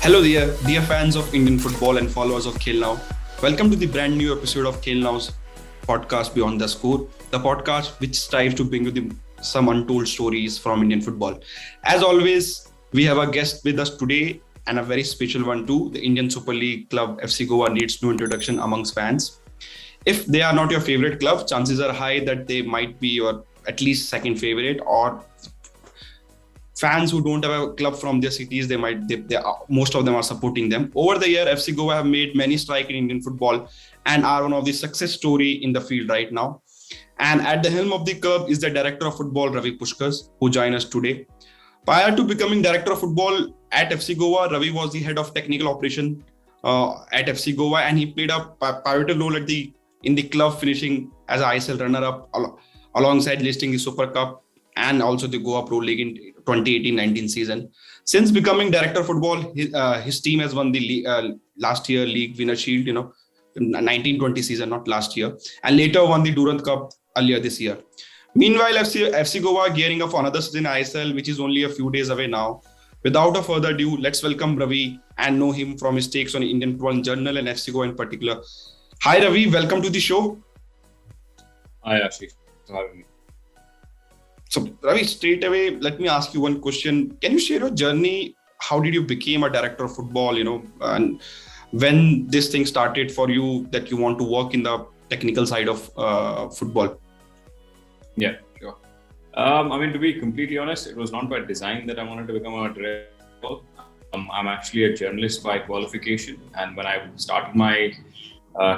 Hello there, dear fans of Indian football and followers of Khel Now. Welcome to the brand new episode of Khel Now's podcast Beyond the Score, the podcast which strives to bring you some untold stories from Indian football. As always, we have a guest with us today and a very special one too. The Indian Super League club FC Goa needs no introduction amongst fans. If they are not your favorite club, chances are high that they might be your at least second favorite, or fans who don't have a club from their cities, most of them are supporting them. Over the year, FC Goa have made many strides in Indian football and are one of the success story in the field right now. And at the helm of the club is the director of football, Ravi Puskur, who join us today. Prior to becoming director of football at FC Goa, Ravi was the head of technical operation at FC Goa, and he played a pivotal role in the club, finishing as ISL runner-up alongside listing the Super Cup and also the Goa Pro League in 2018-19 season. Since becoming director of football, his team has won the last year league winner shield, 1920 season, not last year, and later won the Durand Cup earlier this year. Meanwhile, FC Goa gearing up for another season ISL, which is only a few days away now. Without a further ado, let's welcome Ravi and know him from his takes on Indian football in general and FC Goa in particular. Hi Ravi, welcome to the show. Hi Ashish, thanks for having me. So Ravi, straight away, let me ask you one question. Can you share your journey? How did you become a director of football, and when this thing started for you that you want to work in the technical side of football? Yeah, sure. To be completely honest, it was not by design that I wanted to become a director. I'm actually a journalist by qualification, and when I started my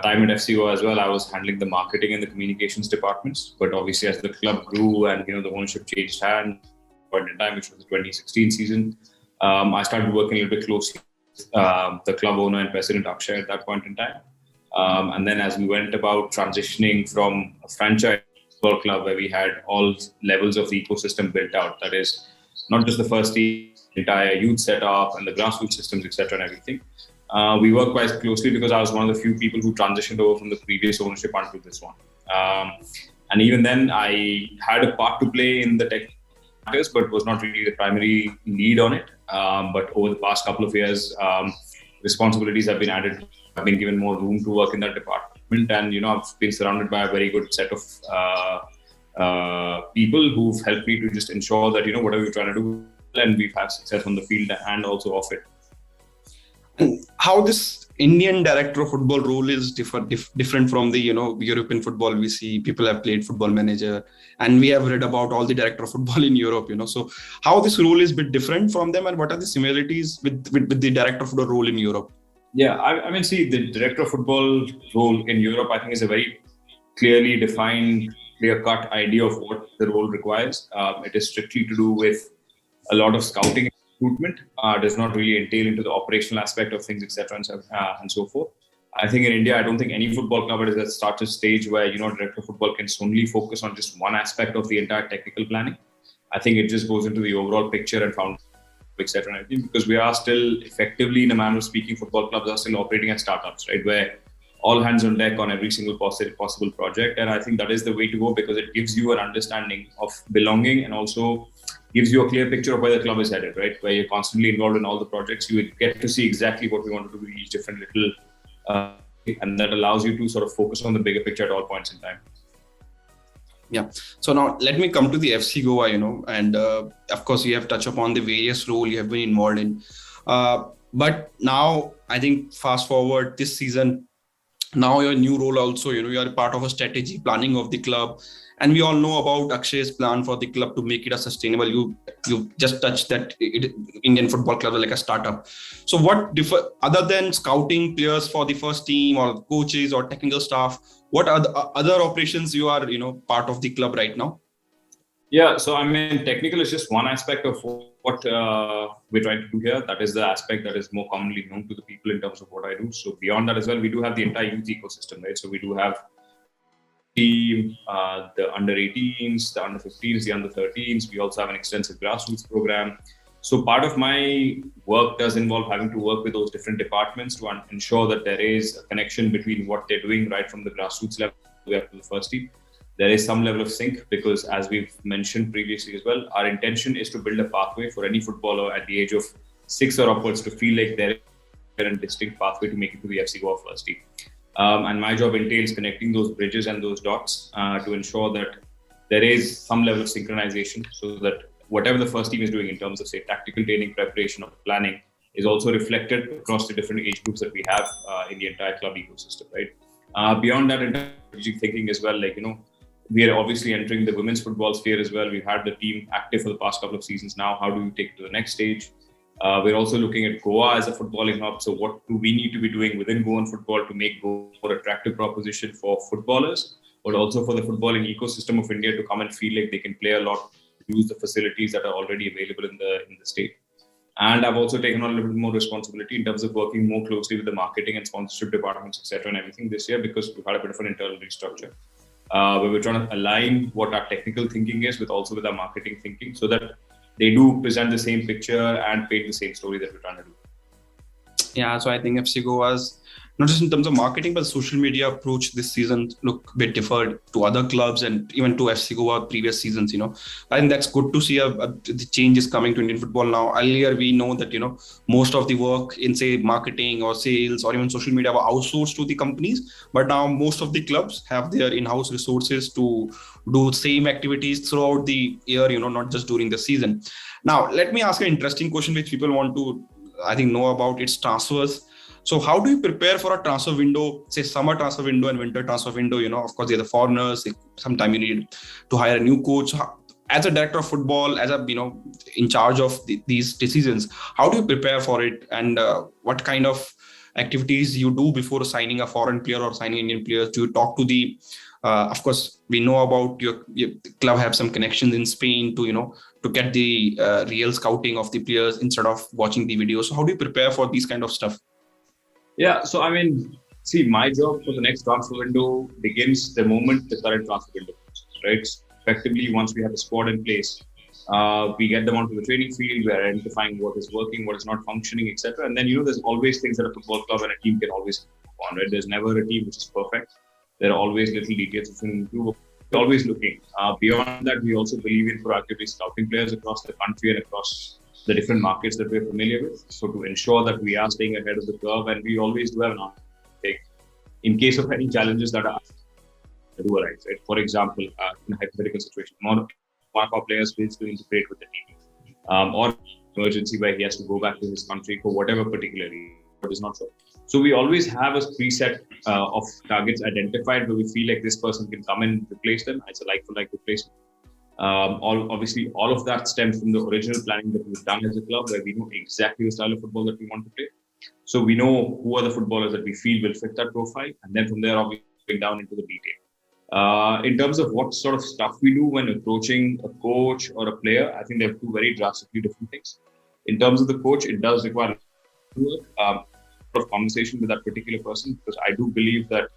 time at FC Goa as well, I was handling the marketing and the communications departments. But obviously, as the club grew and the ownership changed hands, point in time, which was the 2016 season, I started working a little bit closely with the club owner and president Akshay at that point in time. And then as we went about transitioning from a franchise football club where we had all levels of the ecosystem built out, that is not just the first team, entire youth setup and the grassroots systems, etc. and everything. We worked quite closely because I was one of the few people who transitioned over from the previous ownership onto this one. And even then, I had a part to play in the tech matters, but was not really the primary lead on it. But over the past couple of years, responsibilities have been added. I've been given more room to work in that department, and I've been surrounded by a very good set of people who've helped me to just ensure that whatever we're trying to do, and we've had success on the field and also off it. And how this Indian director of football role is different from the European football. We see people have played football manager, and we have read about all the director of football in Europe. So how this role is a bit different from them, and what are the similarities with the director of football role in Europe? Yeah, see, the director of football role in Europe, I think, is a very clearly defined, clear-cut idea of what the role requires. It is strictly to do with a lot of scouting. Recruitment does not really entail into the operational aspect of things, etc. and so forth. I think in India, I don't think any football club is at such a stage where director of football can solely focus on just one aspect of the entire technical planning. I think it just goes into the overall picture and found, etc. and everything, because we are still effectively, in a manner of speaking, football clubs are still operating as startups, right? Where all hands on deck on every single possible project, and I think that is the way to go because it gives you an understanding of belonging and also gives you a clear picture of where the club is headed, right? Where you're constantly involved in all the projects, you get to see exactly what we want to do with each different little, and that allows you to sort of focus on the bigger picture at all points in time. Yeah. So now let me come to the FC Goa, and of course you have touched upon the various roles you have been involved in. But now I think fast forward this season, now your new role also, you are a part of a strategy planning of the club. And we all know about Akshay's plan for the club to make it a sustainable. You just touched that Indian football club is like a startup. So what other than scouting players for the first team or coaches or technical staff, what are the other operations you are part of the club right now? Yeah, so technical is just one aspect of what we're trying to do here. That is the aspect that is more commonly known to the people in terms of what I do. So beyond that as well, we do have the entire youth ecosystem, right? So we do have team, the under 18s, the under 15s, the under 13s. We also have an extensive grassroots program. So part of my work does involve having to work with those different departments to ensure that there is a connection between what they're doing right from the grassroots level to the first team. There is some level of sync because, as we've mentioned previously as well, our intention is to build a pathway for any footballer at the age of 6 or upwards to feel like they're a distinct pathway to make it to the FC Goa first team. And my job entails connecting those bridges and those dots to ensure that there is some level of synchronization so that whatever the first team is doing in terms of, say, tactical training, preparation, or planning is also reflected across the different age groups that we have in the entire club ecosystem, right? Beyond that, in terms of strategic thinking as well, like, we are obviously entering the women's football sphere as well. We've had the team active for the past couple of seasons now. How do we take it to the next stage? We're also looking at Goa as a footballing hub. So what do we need to be doing within Goan football to make Goa a more attractive proposition for footballers, but also for the footballing ecosystem of India to come and feel like they can play a lot, use the facilities that are already available in the state. And I've also taken on a little bit more responsibility in terms of working more closely with the marketing and sponsorship departments, etc., and everything this year, because we've had a bit of an internal restructure where we're trying to align what our technical thinking is with also with our marketing thinking, so that they do present the same picture and paint the same story that we're trying to do. Yeah, so I think FC Goa's, not just in terms of marketing, but social media approach this season look a bit different to other clubs and even to FC Goa previous seasons, I think that's good to see the change is coming to Indian football now. Earlier, we know that, most of the work in, say, marketing or sales or even social media were outsourced to the companies. But now most of the clubs have their in-house resources to do same activities throughout the year, not just during the season. Now, let me ask an interesting question which people want to, I think, know about. It's transfers. So how do you prepare for a transfer window, say summer transfer window and winter transfer window? Of course, they're the foreigners. Sometimes you need to hire a new coach. As a director of football, as a, in charge of these decisions, how do you prepare for it? And what kind of activities you do before signing a foreign player or signing Indian players? Do you talk to the, of course, we know about your club have some connections in Spain to, to get the real scouting of the players instead of watching the videos. So how do you prepare for these kind of stuff? Yeah, so see, my job for the next transfer window begins the moment the current transfer window closes, right? So effectively, once we have a squad in place, we get them onto the training field, we're identifying what is working, what is not functioning, etc. And then, there's always things that a football club and a team can always improve on, right? There's never a team which is perfect. There are always little details which can improve. We're always looking. Beyond that, we also believe in proactively scouting players across the country and across the different markets that we're familiar with. So to ensure that we are staying ahead of the curve, and we always do have an take in case of any challenges that are do arise, right? For example, in a hypothetical situation, one of our players fails to integrate with the team, or emergency where he has to go back to his country for whatever particular reason, but is not so. So we always have a preset of targets identified where we feel like this person can come and replace them. It's a like-for-like replacement. Obviously, all of that stems from the original planning that we've done as a club, where we know exactly the style of football that we want to play. So we know who are the footballers that we feel will fit that profile, and then from there, obviously, going down into the detail. In terms of what sort of stuff we do when approaching a coach or a player, I think they're two very drastically different things. In terms of the coach, it does require a lot of conversation with that particular person, because I do believe that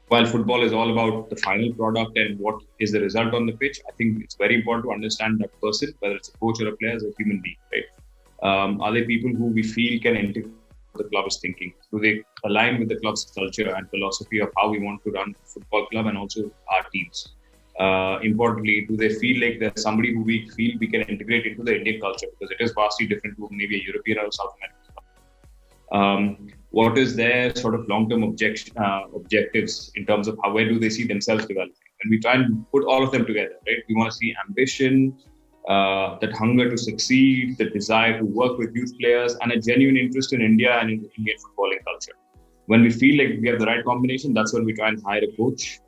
while football is all about the final product and what is the result on the pitch, I think it's very important to understand that person, whether it's a coach or a player, as a human being, right? Are they people who we feel can integrate what the club is thinking? Do they align with the club's culture and philosophy of how we want to run the football club and also our teams? Importantly, do they feel like there's somebody who we feel we can integrate into the Indian culture? Because it is vastly different to maybe a European or South American club. What is their sort of long-term objectives in terms of where do they see themselves developing? And we try and put all of them together, right? We want to see ambition, that hunger to succeed, the desire to work with youth players, and a genuine interest in India and in Indian footballing culture. When we feel like we have the right combination, that's when we try and hire a coach.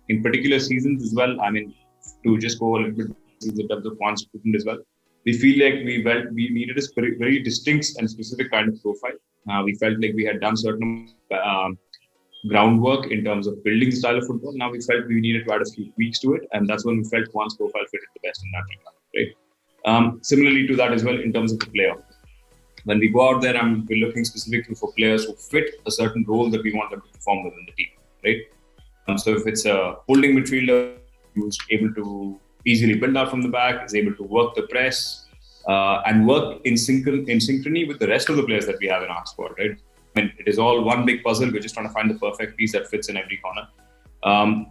In particular seasons as well, to just go a little bit in terms of Juan's recruitment as well, we feel like we needed a very distinct and specific kind of profile. We felt like we had done certain groundwork in terms of building the style of football. Now we felt we needed to add a few tweaks to it, and that's when we felt Juan's profile fitted the best in that regard, right? Similarly to that as well, in terms of the player. When we go out there and we're looking specifically for players who fit a certain role that we want them to perform within the team, right? So if it's a holding midfielder who's able to easily build out from the back, is able to work the press, and work in synchrony with the rest of the players that we have in our squad, right? It is all one big puzzle. We're just trying to find the perfect piece that fits in every corner.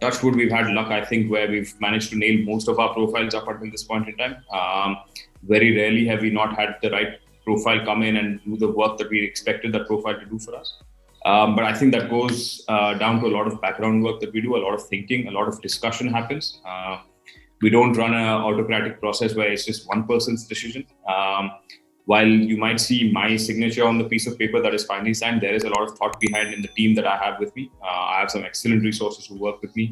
Touch wood, we've had luck, I think, where we've managed to nail most of our profiles up until this point in time. Very rarely have we not had the right profile come in and do the work that we expected that profile to do for us. But I think that goes down to a lot of background work that we do, a lot of thinking, a lot of discussion happens. We don't run an autocratic process where it's just one person's decision. While you might see my signature on the piece of paper that is finally signed, there is a lot of thought behind in the team that I have with me. I have some excellent resources who work with me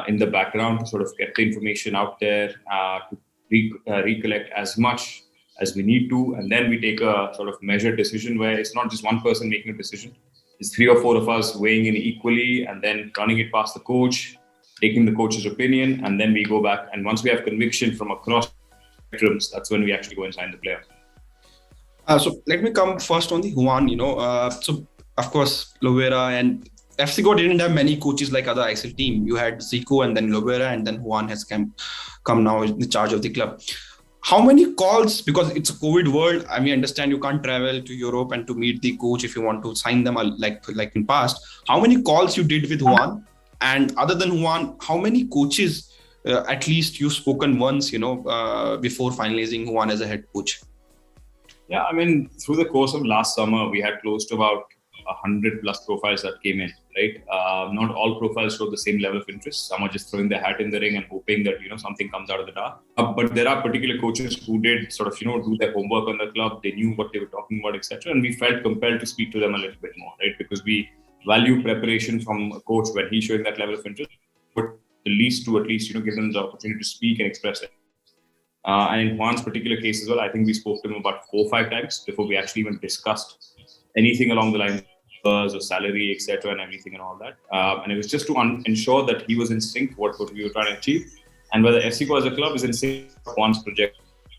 in the background to sort of get the information out there, to recollect as much as we need to. And then we take a sort of measured decision where it's not just one person making a decision. It's 3 or 4 of us weighing in equally and then running it past the coach, taking the coach's opinion, and then we go back. And once we have conviction from across spectrums, that's when we actually go and sign the player. So let me come first on the Juan. So of course Lovera and FC Goa didn't have many coaches like other ISL team. You had Zico and then Lovera, and then Juan has come now in charge of the club. How many calls, because it's a COVID world, I mean, understand you can't travel to Europe and to meet the coach if you want to sign them like in past. How many calls you did with Juan? And other than Juan, how many coaches at least you've spoken once, before finalizing Juan as a head coach? Yeah, I mean, through the course of last summer, we had close to about 100 plus profiles that came in, right? Not all profiles showed the same level of interest. Some are just throwing their hat in the ring and hoping that, something comes out of the dark. But there are particular coaches who did sort of, do their homework on the club. They knew what they were talking about, etc. And we felt compelled to speak to them a little bit more, right? Because we value preparation from a coach when he's showing that level of interest, but the least to at least, give them the opportunity to speak and express it. And in Juan's particular case as well, I think we spoke to him about 4 or 5 times before we actually even discussed anything along the lines of salary, etc., and everything and all that. And it was just to ensure that he was in sync with what we were trying to achieve, and whether FC Goa as a club is in sync with Juan's project,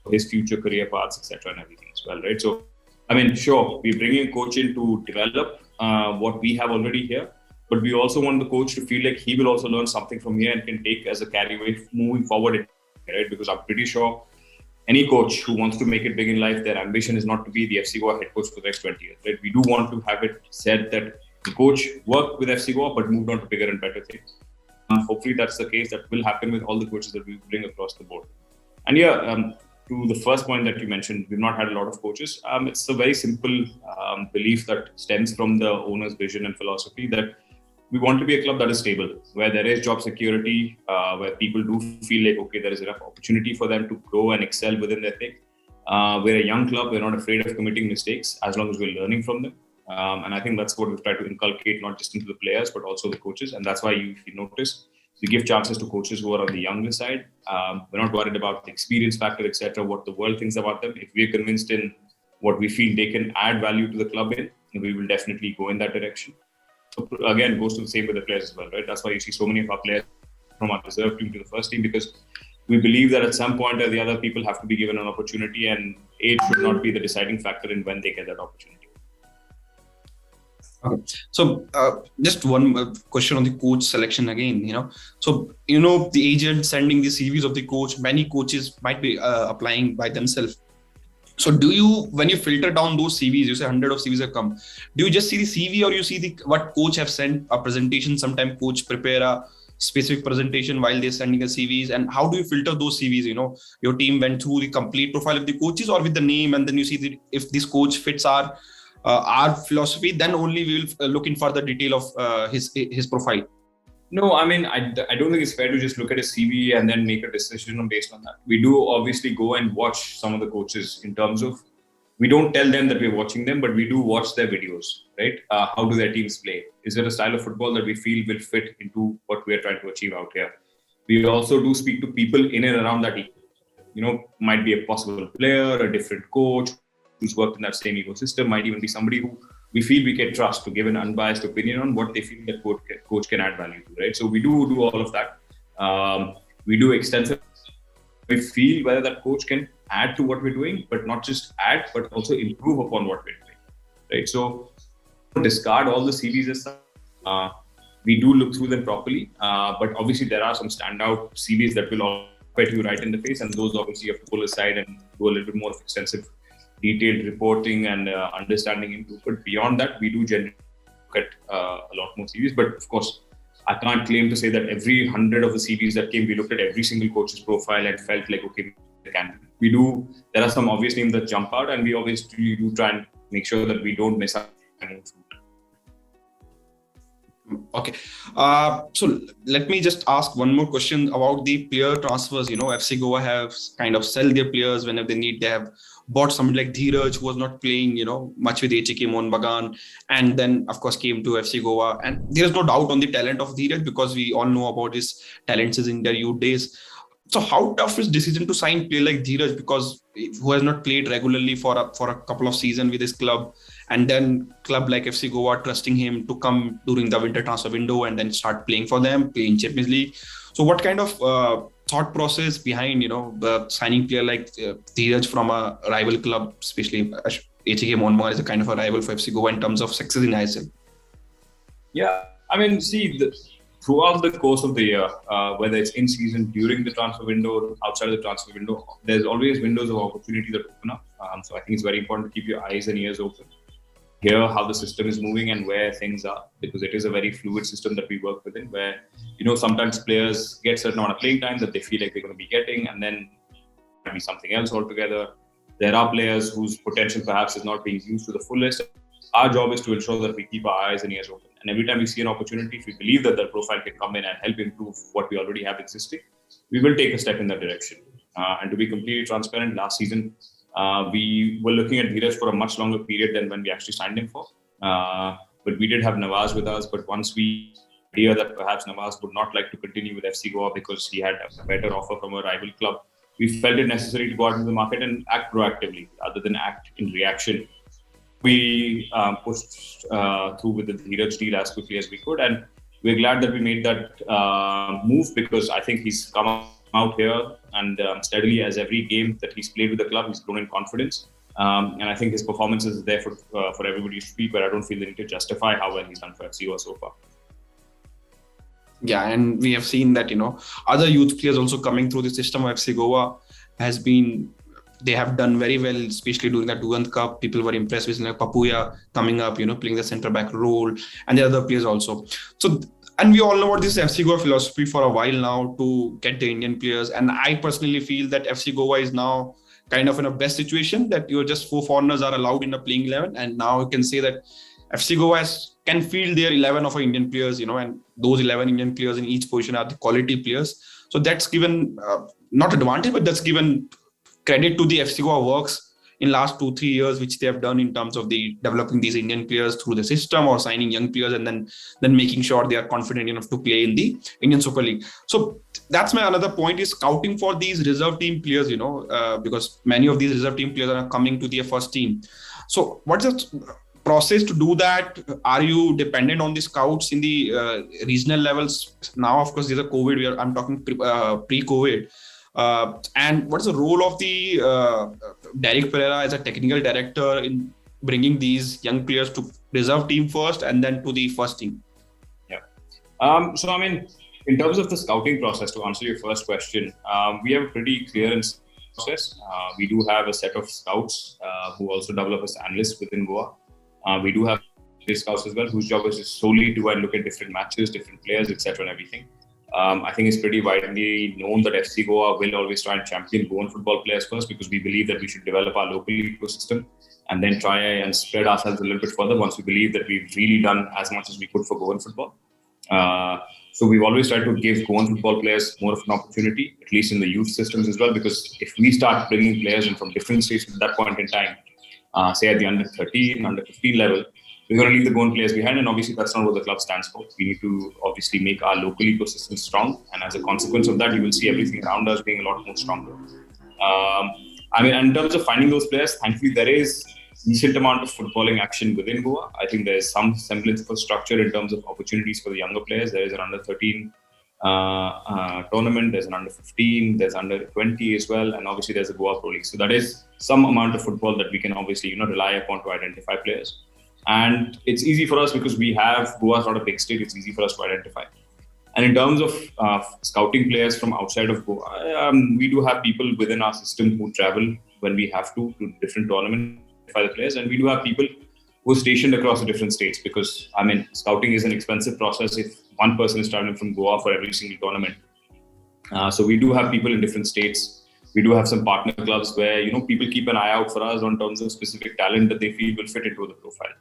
his future career paths, etc., and everything as well, right? So, I mean, sure, we're bringing a coach in to develop what we have already here, but we also want the coach to feel like he will also learn something from here and can take as a carry moving forward, right? Because I'm pretty sure any coach who wants to make it big in life, their ambition is not to be the FC Goa head coach for the next 20 years, right? We do want to have it said that the coach worked with FC Goa but moved on to bigger and better things. Hopefully that's the case. That will happen with all the coaches that we bring across the board. And to the first point that you mentioned, we've not had a lot of coaches. It's a very simple belief that stems from the owner's vision and philosophy that we want to be a club that is stable, where there is job security, where people do feel like, okay, there is enough opportunity for them to grow and excel within their thing. We're a young club. We're not afraid of committing mistakes as long as we're learning from them. And I think that's what we've tried to inculcate, not just into the players, but also the coaches. And that's why if you notice, we give chances to coaches who are on the younger side. We're not worried about the experience factor, etc., what the world thinks about them. If we're convinced in what we feel they can add value to the club in, we will definitely go in that direction. So again, goes to the same with the players as well, right? That's why you see so many of our players from our reserve team to the first team, because we believe that at some point or the other, people have to be given an opportunity, and age should not be the deciding factor in when they get that opportunity. Okay. So just one question on the coach selection again, So, the agent sending the CVs of the coach, many coaches might be applying by themselves. So when you filter down those CVs, you say 100 of CVs have come, do you just see the CV or you see what coach have sent a presentation? Sometimes coach prepare a specific presentation while they're sending a CVs. And how do you filter those CVs? Your team went through the complete profile of the coaches or with the name, and then you see if this coach fits our philosophy, then only we will look in further detail of his profile. No, I mean, I don't think it's fair to just look at a CV and then make a decision based on that. We do obviously go and watch some of the coaches in terms of, we don't tell them that we're watching them, but we do watch their videos, right? How do their teams play? Is there a style of football that we feel will fit into what we're trying to achieve out here? We also do speak to people in and around that, might be a possible player, a different coach who's worked in that same ecosystem, might even be somebody who we feel we can trust to give an unbiased opinion on what they feel that coach can add value to, right? So we do all of that. We do extensive. We feel whether that coach can add to what we're doing, but not just add, but also improve upon what we're doing, right? So discard all the CVs as such. We do look through them properly, but obviously there are some standout CVs that will all pet you right in the face, and those obviously you have to pull aside and do a little bit more of extensive detailed reporting and understanding into. But beyond that, we do generally look at a lot more CVs. But of course, I can't claim to say that every 100 of the CVs that came, we looked at every single coach's profile and felt like, okay, there are some obvious names that jump out, and we obviously do try and make sure that we don't miss out. Okay. So let me just ask one more question about the player transfers. FC Goa have kind of sell their players whenever they need. They have bought somebody like Dheeraj, who was not playing, much with HK Mohun Bagan, and then of course came to FC Goa. And there is no doubt on the talent of Dheeraj, because we all know about his talents in their youth days. So how tough is decision to sign player like Dheeraj, because who has not played regularly for a couple of seasons with his club, and then club like FC Goa trusting him to come during the winter transfer window and then start playing for them, play in Champions League. So what kind of thought process behind the signing player like Dheeraj from a rival club, especially HK Mohun Bagan is a kind of a rival for FC Goa in terms of success in ISL? Yeah, I mean, throughout the course of the year, whether it's in season, during the transfer window, outside of the transfer window, there's always windows of opportunity that open up. So I think it's very important to keep your eyes and ears open, hear how the system is moving and where things are, because it is a very fluid system that we work within, where sometimes players get certain amount of playing time that they feel like they're going to be getting, and then maybe something else altogether. There are players whose potential perhaps is not being used to the fullest. Our job is to ensure that we keep our eyes and ears open. And every time we see an opportunity, if we believe that profile can come in and help improve what we already have existing, we will take a step in that direction. And to be completely transparent, last season, we were looking at Dheeraj for a much longer period than when we actually signed him for. But we did have Nawaz with us. But once we hear that perhaps Nawaz would not like to continue with FC Goa because he had a better offer from a rival club, we felt it necessary to go out into the market and act proactively rather than act in reaction. We pushed through with the Dheeraj deal as quickly as we could, and we're glad that we made that move, because I think he's come out here and steadily, as every game that he's played with the club, he's grown in confidence, and I think his performance is there for everybody to speak, but I don't feel the need to justify how well he's done for FC Goa so far. Yeah, and we have seen that other youth players also coming through the system of FC Goa they have done very well, especially during the Durand Cup. People were impressed with Papuya coming up, playing the centre back role, and the other players also. So, and we all know about this FC Goa philosophy for a while now to get the Indian players. And I personally feel that FC Goa is now kind of in a best situation that just 4 foreigners are allowed in a playing 11. And now you can say that FC Goa can field their 11 of our Indian players, and those 11 Indian players in each position are the quality players. So that's given not advantage, but that's given credit to the FC Goa works in last 2-3 years, which they have done in terms of the developing these Indian players through the system or signing young players and then making sure they are confident enough to play in the Indian Super League. So that's my another point is scouting for these reserve team players, because many of these reserve team players are coming to their first team. So what's the process to do that? Are you dependent on the scouts in the regional levels? Now, of course, there's a COVID. I'm talking pre-COVID. And what is the role of the Derek Pereira as a technical director in bringing these young players to reserve team first and then to the first team? Yeah. So, I mean, in terms of the scouting process, to answer your first question, we have a pretty clear process. We do have a set of scouts who also develop as analysts within Goa. We do have scouts as well, whose job is solely to look at different matches, different players, etc. and everything. I think it's pretty widely known that FC Goa will always try and champion Goan football players first, because we believe that we should develop our local ecosystem and then try and spread ourselves a little bit further once we believe that we've really done as much as we could for Goan football. So we've always tried to give Goan football players more of an opportunity, at least in the youth systems as well, because if we start bringing players in from different states at that point in time, say at the under 13, under 15 level, we're going to leave the Goan players behind, and obviously that's not what the club stands for. We need to obviously make our local ecosystem strong, and as a consequence of that, you will see everything around us being a lot more stronger. I mean, in terms of finding those players, thankfully there is decent amount of footballing action within Goa. I think there is some semblance of a structure in terms of opportunities for the younger players. There is an under 13 tournament, there's an under 15, there's under 20 as well, and obviously there's a Goa Pro League. So that is some amount of football that we can obviously rely upon to identify players. And it's easy for us because we have Goa sort of big state. It's easy for us to identify. And in terms of scouting players from outside of Goa, we do have people within our system who travel when we have to different tournaments for the players, and we do have people who are stationed across the different states, because I mean, scouting is an expensive process if one person is traveling from Goa for every single tournament. So we do have people in different states We do have some partner clubs where, people keep an eye out for us on terms of specific talent that they feel will fit into the profile.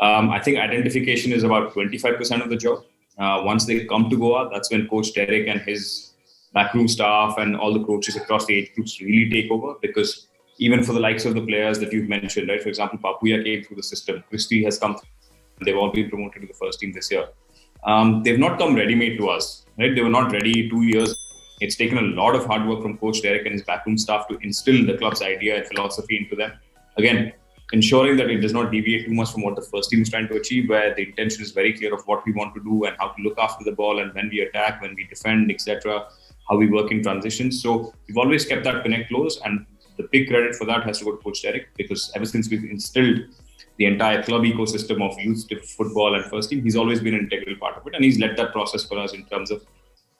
I think identification is about 25% of the job. Once they come to Goa, that's when Coach Derek and his backroom staff and all the coaches across the age groups really take over, because even for the likes of the players that you've mentioned, right? For example, Papuya came through the system. Christie has come through. They've all been promoted to the first team this year. They've not come ready-made to us, right? They were not ready 2 years. It's taken a lot of hard work from Coach Derek and his backroom staff to instill the club's idea and philosophy into them. Again, ensuring that it does not deviate too much from what the first team is trying to achieve, where the intention is very clear of what we want to do and how to look after the ball and when we attack, when we defend, etc., how we work in transitions. So we've always kept that connect close, and the big credit for that has to go to Coach Derek, because ever since we've instilled the entire club ecosystem of youth football and first team, he's always been an integral part of it, and he's led that process for us in terms of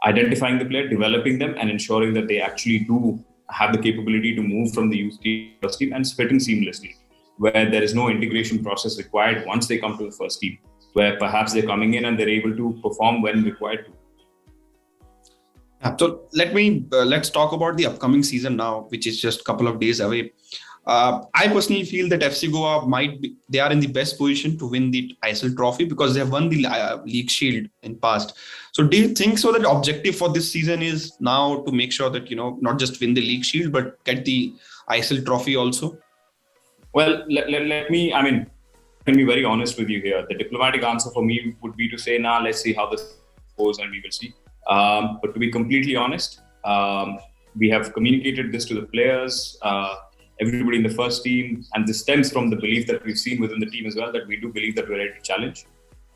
identifying the player, developing them, and ensuring that they actually do have the capability to move from the youth team to first team and fit in seamlessly, where there is no integration process required once they come to the first team, where perhaps they're coming in and they're able to perform when required to. So let's talk about the upcoming season now, which is just a couple of days away. I personally feel that FC Goa they are in the best position to win the ISL trophy, because they have won the League Shield in past. So do you think so that the objective for this season is now to make sure that, not just win the League Shield, but get the ISL trophy also? Well, let me be very honest with you here. The diplomatic answer for me would be to say, let's see how this goes and we will see. But to be completely honest, we have communicated this to the players, everybody in the first team, and this stems from the belief that we've seen within the team as well, that we do believe that we're ready to challenge.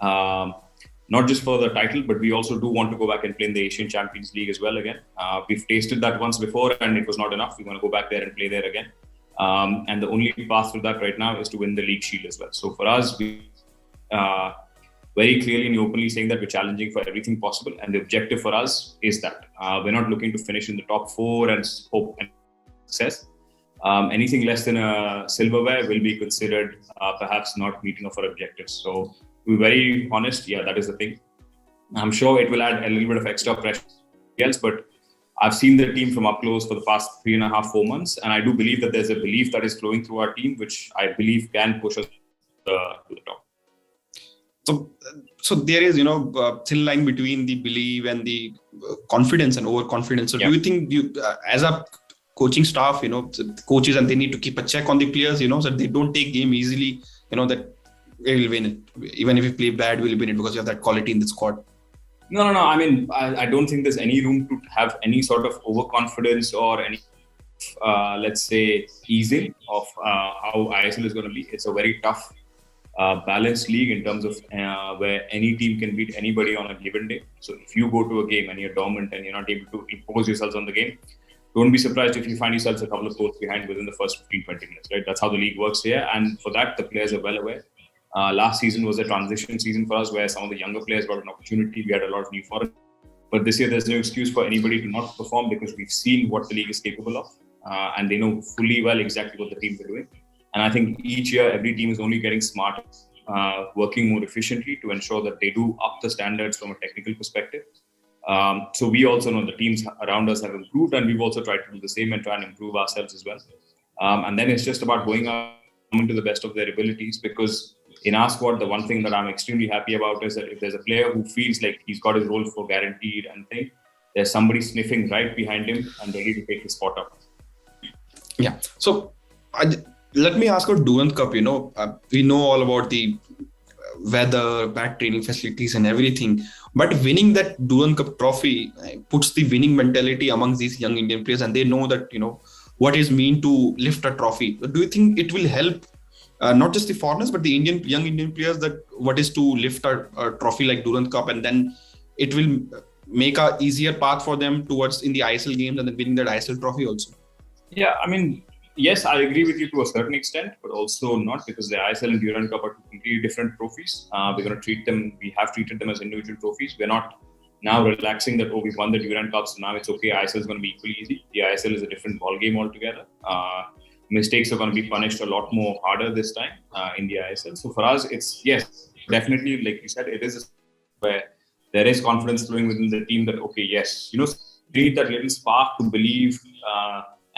Not just for the title, but we also do want to go back and play in the Asian Champions League as well again. We've tasted that once before and it was not enough. We want to go back there and play there again. And the only path for that right now is to win the League Shield as well. So for us, we very clearly and openly saying that we're challenging for everything possible. And the objective for us is that we're not looking to finish in the top 4 and hope and success. Anything less than a silverware will be considered perhaps not meeting of our objectives. So to be very honest, that is the thing. I'm sure it will add a little bit of extra pressure else, but I've seen the team from up close for the past 3.5, 4 months, and I do believe that there's a belief that is flowing through our team, which I believe can push us to the top. So there is, thin line between the belief and the confidence and overconfidence. So do you think as a coaching staff, coaches, and they need to keep a check on the players, so they don't take game easily, that we will win it. Even if we play bad, we'll win it because you have that quality in the squad. No. I don't think there's any room to have any sort of overconfidence or any, let's say, easing of how ISL is going to be. It's a very tough, balanced league in terms of where any team can beat anybody on a given day. So if you go to a game and you're dominant and you're not able to impose yourselves on the game, don't be surprised if you find yourselves a couple of goals behind within the first 15-20 minutes, right? That's how the league works here. And for that, the players are well aware. Last season was a transition season for us where some of the younger players got an opportunity. We had a lot of new foreign. But this year, there's no excuse for anybody to not perform because we've seen what the league is capable of. And they know fully well exactly what the teams are doing. And I think each year, every team is only getting smarter, working more efficiently to ensure that they do up the standards from a technical perspective. So we also know the teams around us have improved, and we've also tried to do the same and try and improve ourselves as well. And then it's just about going out to the best of their abilities, because in our squad, the one thing that I'm extremely happy about is that if there's a player who feels like he's got his role for guaranteed and thing, there's somebody sniffing right behind him and ready to take his spot up. Yeah. So let me ask about Durand Cup. We know all about the weather, bad training facilities and everything. But winning that Durand Cup trophy puts the winning mentality amongst these young Indian players, and they know that, what is mean to lift a trophy. Do you think it will help not just the foreigners, but the young Indian players, that what is to lift a trophy like Durand Cup, and then it will make a easier path for them towards in the ISL games and then winning that ISL trophy also? Yeah, yes, I agree with you to a certain extent, but also not, because the ISL and Durand Cup are two completely different trophies. We're going to treat them, we have treated them as individual trophies. We're not now relaxing that, we've won the Durand Cup, so now it's okay, ISL is going to be equally easy. The ISL is a different ballgame altogether. Mistakes are going to be punished a lot more harder this time in the ISL. So for us, it's, yes, definitely, like you said, it is where there is confidence flowing within the team that, okay, yes, need that little spark to believe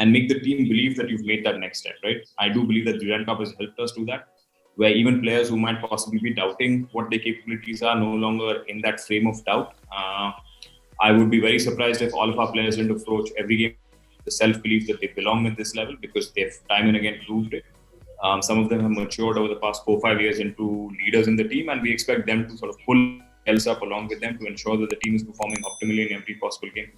and make the team believe that you've made that next step, right? I do believe that Durand Cup has helped us do that, where even players who might possibly be doubting what their capabilities are no longer in that frame of doubt. I would be very surprised if all of our players didn't approach every game with the self-belief that they belong at this level, because they've time and again proved it. Some of them have matured over the past 4-5 years into leaders in the team, and we expect them to sort of pull else up along with them to ensure that the team is performing optimally in every possible game.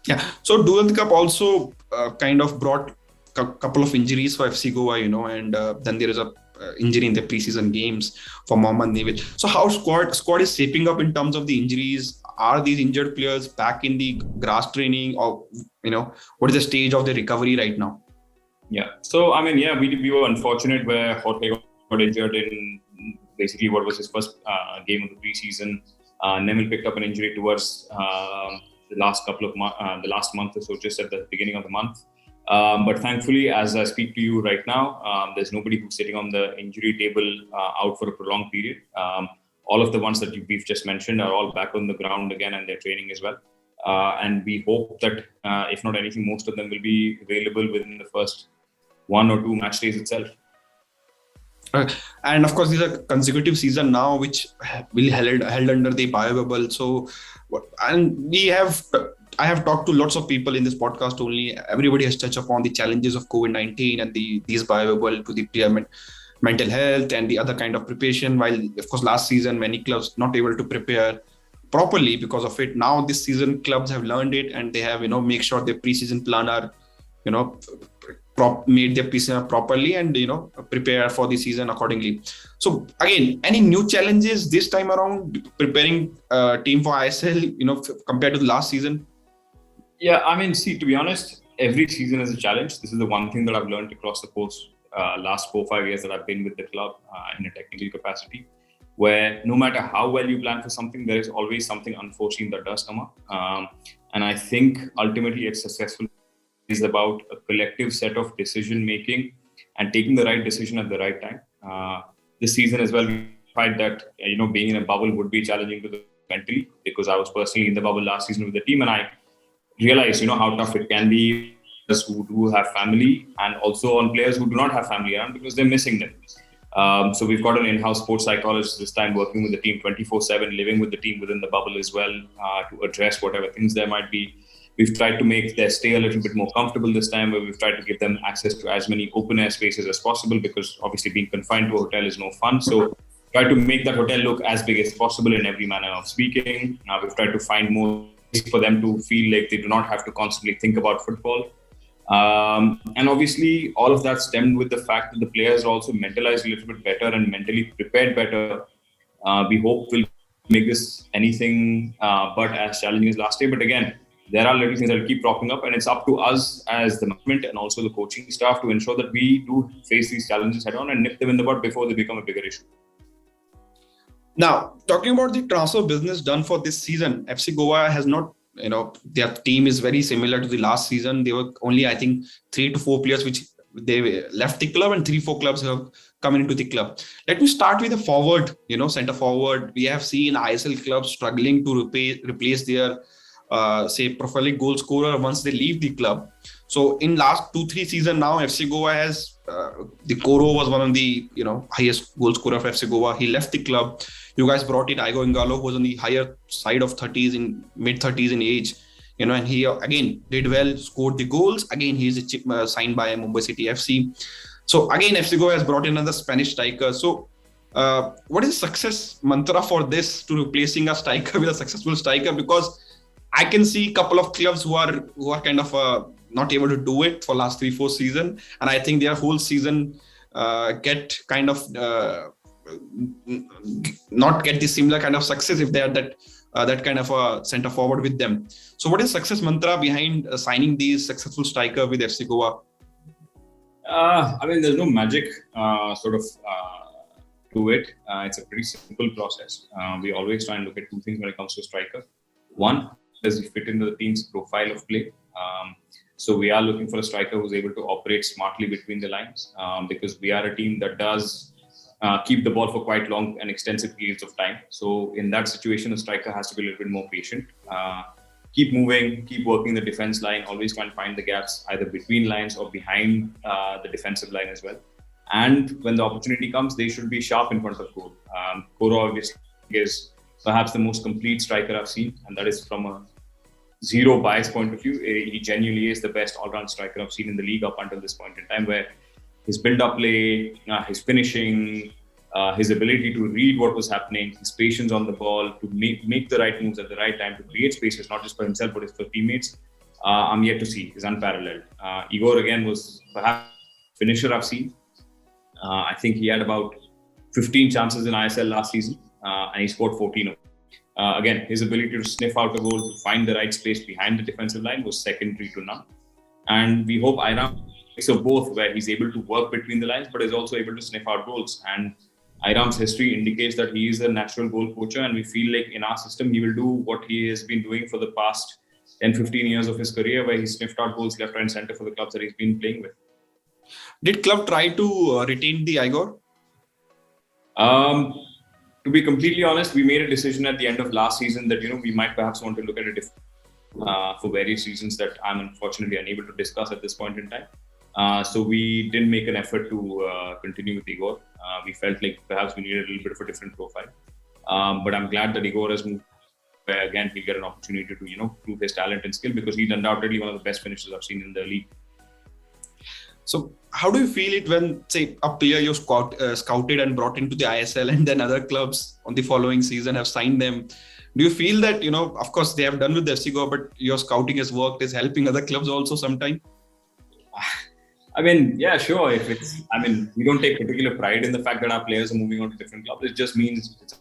Yeah, so Durand Cup also kind of brought a couple of injuries for FC Goa, and then there is a injury in the preseason games for Muhammed Nemil. So how squad is shaping up in terms of the injuries? Are these injured players back in the grass training, or what is the stage of the recovery right now? Yeah, so I mean, we were unfortunate where Jorge got injured in basically what was his first game of the preseason. Nemil picked up an injury towards the last month or so, just at the beginning of the month. But thankfully, as I speak to you right now, there's nobody who's sitting on the injury table out for a prolonged period. All of the ones that we've just mentioned are all back on the ground again, and they're training as well. And we hope that, if not anything, most of them will be available within the first 1 or 2 match days itself. And of course, these are consecutive season now, which will held under the bio bubble. So, and I have talked to lots of people in this podcast only. Everybody has touched upon the challenges of COVID-19 and these bio bubble to the player mental health and the other kind of preparation. While, of course, last season, many clubs not able to prepare properly because of it. Now, this season, clubs have learned it, and they have, make sure their preseason plan are, made their preseason properly and, prepare for the season accordingly. So, again, any new challenges this time around preparing team for ISL, compared to the last season? Yeah, I mean, see, to be honest, every season is a challenge. This is the one thing that I've learned across the course last 4-5 years that I've been with the club in a technical capacity, where no matter how well you plan for something, there is always something unforeseen that does come up. And I think ultimately it's successful is about a collective set of decision making and taking the right decision at the right time. This season as well, we find that being in a bubble would be challenging to the mentally, because I was personally in the bubble last season with the team, and I realized how tough it can be who do have family, and also on players who do not have family around because they're missing them. So we've got an in-house sports psychologist this time working with the team 24/7, living with the team within the bubble as well, to address whatever things there might be. We've tried to make their stay a little bit more comfortable this time, where we've tried to give them access to as many open air spaces as possible, because obviously being confined to a hotel is no fun. So try to make that hotel look as big as possible in every manner of speaking. We've tried to find more for them to feel like they do not have to constantly think about football. And obviously all of that stemmed with the fact that the players are also mentalized a little bit better and mentally prepared better. We hope will make this anything but as challenging as last year. But again, there are little things that will keep propping up, and it's up to us as the management and also the coaching staff to ensure that we do face these challenges head on and nip them in the bud before they become a bigger issue. Now, talking about the transfer business done for this season, FC Goa has not, their team is very similar to the last season. There were only, I think, 3 to 4 players which they left the club, and 3-4 clubs have come into the club. Let me start with the forward, center forward. We have seen ISL clubs struggling to replace their, prolific goal scorer once they leave the club. So in last 2-3 seasons now, FC Goa has, the Koro was one of the, highest goal scorer for FC Goa. He left the club. You guys brought in Igor Angulo, who was on the higher side of 30s, in mid-30s in age, and he again did well, scored the goals. Again, he is signed by Mumbai City FC. So again, FC Goa has brought in another Spanish striker. So what is success mantra for this, to replacing a striker with a successful striker? Because I can see a couple of clubs who are kind of not able to do it for last 3-4 seasons, and I think their whole season get kind of not get the similar kind of success if they are that kind of a center forward with them. So what is success mantra behind signing these successful striker with FC Goa? I mean, there's no magic to it. It's a pretty simple process. We always try and look at 2 things when it comes to a striker. One, does he fit into the team's profile of play? So we are looking for a striker who's able to operate smartly between the lines, because we are a team that does keep the ball for quite long and extensive periods of time. So in that situation, a striker has to be a little bit more patient. keep moving, keep working the defense line, always try and find the gaps either between lines or behind the defensive line as well. And when the opportunity comes, they should be sharp in front of goal. Koro obviously is perhaps the most complete striker I've seen, and that is from a zero bias point of view. He genuinely is the best all-round striker I've seen in the league up until this point in time, where his build-up play, his finishing, his ability to read what was happening, his patience on the ball, to make the right moves at the right time, to create spaces, not just for himself, but for teammates, I'm yet to see. Is unparalleled. Igor, again, was perhaps the finisher I've seen. I think he had about 15 chances in ISL last season, and he scored 14 of them. Again, his ability to sniff out a goal, to find the right space behind the defensive line was secondary to none. And we hope Iram makes of both, where he's able to work between the lines, but is also able to sniff out goals. And Iram's history indicates that he is a natural goal poacher, and we feel like in our system, he will do what he has been doing for the past 10, 15 years of his career, where he sniffed out goals left, right, and center for the clubs that he's been playing with. Did club try to retain the Igor? To be completely honest, we made a decision at the end of last season that we might perhaps want to look at a different for various reasons that I'm unfortunately unable to discuss at this point in time. So we didn't make an effort to continue with Igor. We felt like perhaps we needed a little bit of a different profile. But I'm glad that Igor has moved. Where again he'll get an opportunity to prove his talent and skill, because he's undoubtedly one of the best finishers I've seen in the league. So how do you feel it when, say, a player you scouted and brought into the ISL, and then other clubs on the following season have signed them? Do you feel that, of course they have done with the FC Goa, but your scouting has worked, is helping other clubs also sometime? I mean, yeah, sure. We don't take particular pride in the fact that our players are moving on to different clubs. It just means it's a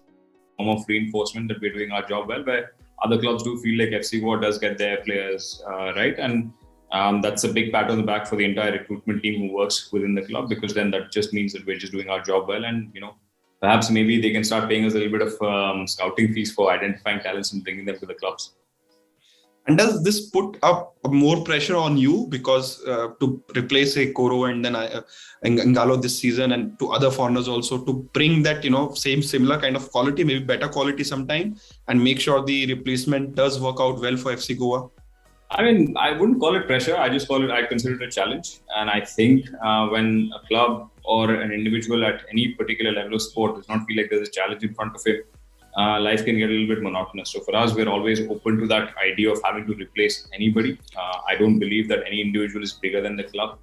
form of reinforcement that we're doing our job well, where other clubs do feel like FC Goa does get their players right. And that's a big pat on the back for the entire recruitment team who works within the club, because then that just means that we're just doing our job well, and perhaps maybe they can start paying us a little bit of scouting fees for identifying talents and bringing them to the clubs. And does this put up more pressure on you, because to replace a Koro and then Angulo this season, and to other foreigners also, to bring that similar kind of quality, maybe better quality sometime, and make sure the replacement does work out well for FC Goa? I mean, I wouldn't call it pressure. I consider it a challenge. And I think when a club or an individual at any particular level of sport does not feel like there's a challenge in front of it, life can get a little bit monotonous. So for us, we're always open to that idea of having to replace anybody. I don't believe that any individual is bigger than the club,